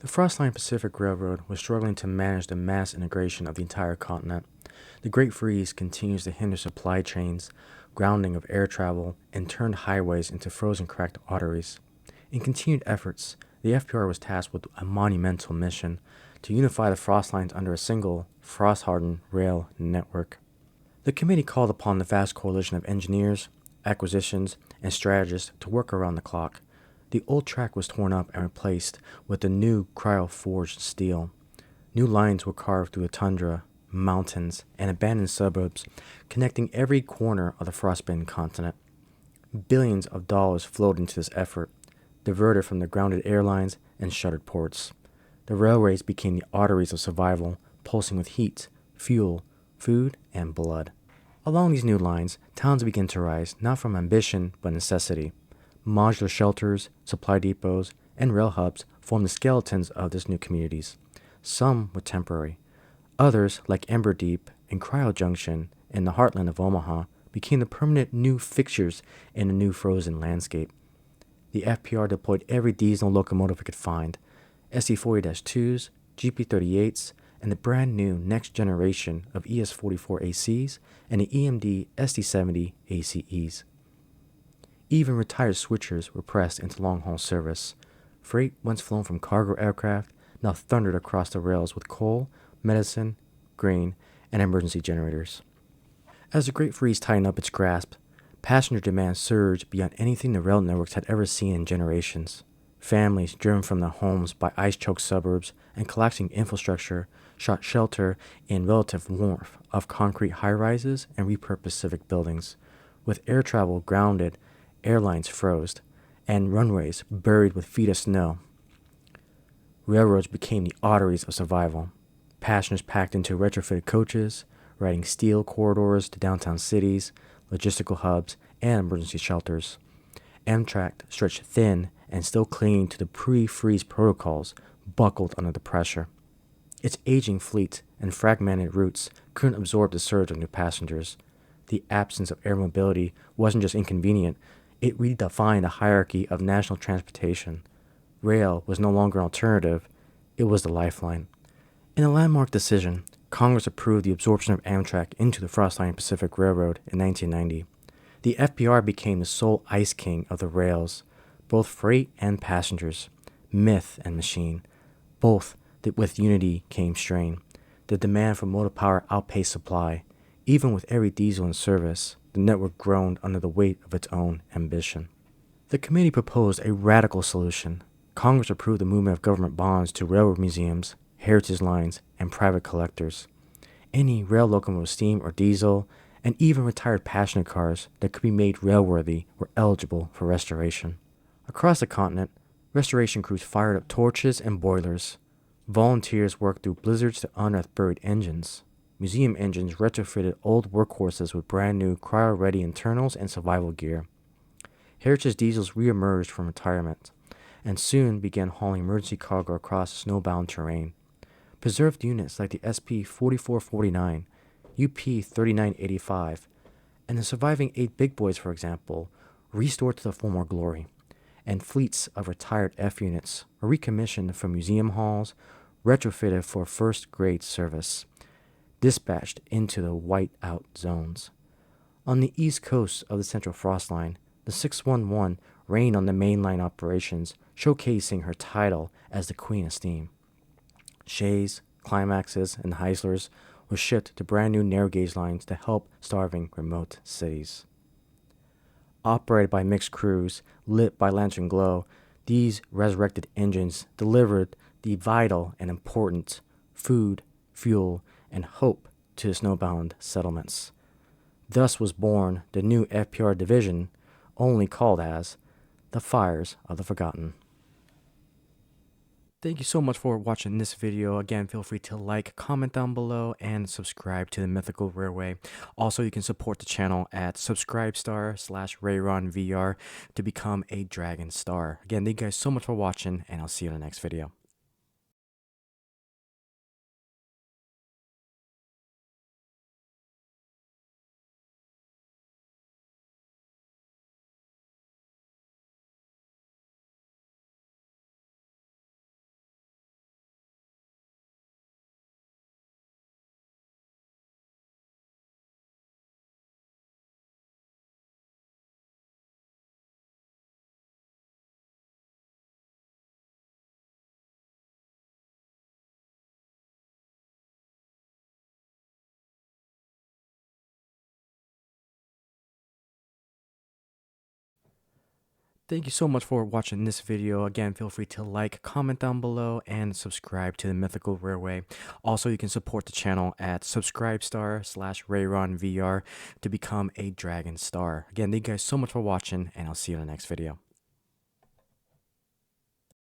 The Frostline Pacific Railroad was struggling to manage the mass integration of the entire continent. The Great Freeze continues to hinder supply chains, grounding of air travel, and turned highways into frozen cracked arteries. In continued efforts, the FPR was tasked with a monumental mission to unify the frost lines under a single, frost-hardened rail network. The committee called upon the vast coalition of engineers, acquisitions, and strategists to work around the clock. The old track was torn up and replaced with the new cryo-forged steel. New lines were carved through the tundra, mountains, and abandoned suburbs, connecting every corner of the frostbitten continent. Billions of dollars flowed into this effort, diverted from the grounded airlines and shuttered ports. The railways became the arteries of survival, pulsing with heat, fuel, food, and blood. Along these new lines, towns began to rise, not from ambition, but necessity. Modular shelters, supply depots, and rail hubs formed the skeletons of these new communities. Some were temporary. Others, like Ember Deep and Cryo Junction in the heartland of Omaha, became the permanent new fixtures in a new frozen landscape. The FPR deployed every diesel locomotive it could find, SC40-2s, GP38s, and the brand new next generation of ES44 ACs and the EMD SD70 ACEs. Even retired switchers were pressed into long-haul service. Freight, once flown from cargo aircraft, now thundered across the rails with coal, medicine, grain, and emergency generators. As the Great Freeze tightened up its grasp, passenger demand surged beyond anything the rail networks had ever seen in generations. Families driven from their homes by ice-choked suburbs and collapsing infrastructure sought shelter in relative warmth of concrete high-rises and repurposed civic buildings. With air travel grounded, airlines froze, and runways buried with feet of snow, railroads became the arteries of survival. Passengers packed into retrofitted coaches, riding steel corridors to downtown cities, logistical hubs, and emergency shelters. Amtrak, stretched thin and still clinging to the pre-freeze protocols, buckled under the pressure. Its aging fleet and fragmented routes couldn't absorb the surge of new passengers. The absence of air mobility wasn't just inconvenient, it redefined the hierarchy of national transportation. Rail was no longer an alternative, it was the lifeline. In a landmark decision, Congress approved the absorption of Amtrak into the Frostline Pacific Railroad in 1990. The FPR became the sole ice king of the rails, both freight and passengers, myth and machine. Both that with unity came strain. The demand for motor power outpaced supply. Even with every diesel in service, the network groaned under the weight of its own ambition. The committee proposed a radical solution. Congress approved the movement of government bonds to railroad museums, heritage lines, and private collectors. Any rail locomotive, steam or diesel, and even retired passenger cars that could be made railworthy were eligible for restoration. Across the continent, restoration crews fired up torches and boilers. Volunteers worked through blizzards to unearth buried engines. Museum engines retrofitted old workhorses with brand new cryo-ready internals and survival gear. Heritage diesels re-emerged from retirement and soon began hauling emergency cargo across snowbound terrain. Preserved units like the SP-4449, UP-3985, and the surviving 8 Big Boys, for example, restored to the former glory, and fleets of retired F units were recommissioned from museum halls, retrofitted for first-grade service, dispatched into the white-out zones. On the east coast of the Central Frost Line, the 611 reigned on the mainline operations, showcasing her title as the Queen of Steam. Shays, Climaxes, and Heislers were shipped to brand new narrow-gauge lines to help starving remote cities. Operated by mixed crews, lit by lantern glow, these resurrected engines delivered the vital and important food, fuel, and hope to the snowbound settlements. Thus was born the new FPR division, only called as the Fires of the Forgotten. Thank you so much for watching this video. Again, feel free to like, comment down below, and subscribe to the Mythical Railway. Also, you can support the channel at subscribestar/RayronVR to become a Dragon Star. Again, thank you guys so much for watching, and I'll see you in the next video. Thank you so much for watching this video. Again, feel free to like, comment down below, and subscribe to the Mythical Railway. Also, you can support the channel at subscribestar/RayronVR to become a Dragon Star. Again, thank you guys so much for watching, and I'll see you in the next video.